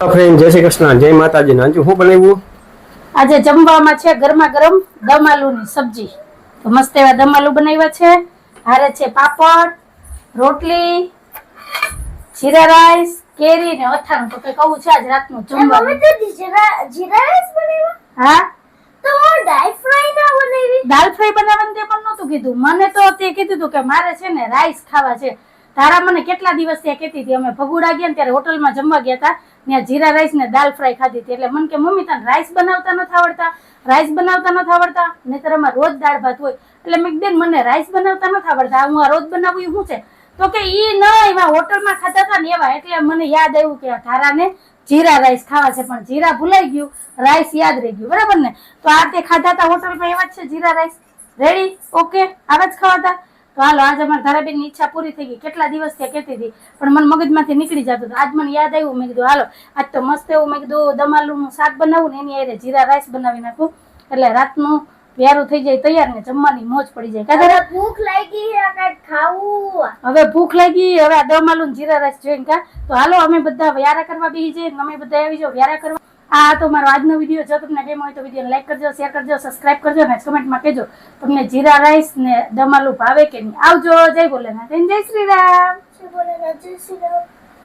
Friend જય શ્રી કૃષ્ણ, જય માતાજી. નાંજુ શું બનાવ્યું આજે જમવામાં છે ગરમા ગરમ દમ આલુની સબ્જી. તો મસ્ત એવા દમ આલુ બનાવ્યા છે. હારે છે પાપડ, રોટલી, જીરા રાઈસ, કેરી ને અથાણું. તો કઈ કહું છે આજ રાતનું જમવાનું. જીરા રાઈસ બનાવ્યા? હા, તો દાલ ફ્રાય ના બનાવી? દાલ ફ્રાય બનાવવાનું તે પણ નહોતું કીધું. મને તો તે કીધું હતું કે મારે છે ને રાઈસ ખાવા છે. તારા મને કેટલા દિવસ ત્યાં કહેતી હતી. અમે ભગુડા ગયા ને ત્યારે હોટલમાં જમવા ગયા હતા, ત્યાં જીરા રાઈસ ને દાલ ફ્રાય ખાધી હતી. એટલે મને કે મમ્મી તને રાઈસ બનાવતા નથી આવડતા, રાઈસ બનાવતા નથી આવડતા, નહીંતર અમારે રોજ દાળ ભાત હોય. એટલે મેં બેન મને રાઈસ બનાવતા નથી આવડતા, હું આ રોજ બનાવું શું છે? તો કે ઈ ન એવા હોટલમાં ખાતા હતા ને એવા. એટલે મને યાદ આવ્યું કે તારાને જીરા રાઈસ ખાવા છે, પણ જીરા ભૂલાઈ ગયું, રાઈસ યાદ રહી ગયું. બરાબર ને? તો આ તે ખાધા હતા હોટલમાં એવા જ છે જીરા રાઈસ. રેડી? ઓકે, આવા જ ખાવા હતા. તો હાલો, આજે અમારા ધારાબેનની ઈચ્છા પૂરી થઈ ગઈ. કેટલા દિવસ ત્યાં કહેતી હતી પણ મને મગજમાંથી નીકળી જતું હતું. આજ મને યાદ આવ્યું. મેં કીધું હાલો આજ તો મસ્ત એવું મેં કીધું દમ આલુનું શાક બનાવું ને એની હારે જીરા રાઈસ બનાવી નાખું, એટલે રાતનું વ્યારું થઈ જાય તૈયાર ને જમવાની મોજ પડી જાય. કાં ભૂખ લાગી કઈ ખાવું? હવે ભૂખ લાગી, હવે આ દમ આલુ જીરા રાઈસ જોઈને કા. તો હાલો અમે બધા વ્યારા કરવા બેસી જઈએ. અમે બધા આવી જાઓ વ્યારા કરવા. આ તો મારો આજનો વિડીયો. જો તમને ગમ્યો હોય તો વિડીયોને લાઈક કરજો, શેર કરજો, સબસ્ક્રાઇબ કરજો ને કમેન્ટમાં કહેજો તમને જીરા રાઈસ ને દમ આલુ ભાવે કે નહીં. આવજો. જય ભોલેનાથ, જય શ્રી રામ. જય ભોલેનાથ, જય શ્રી રામ.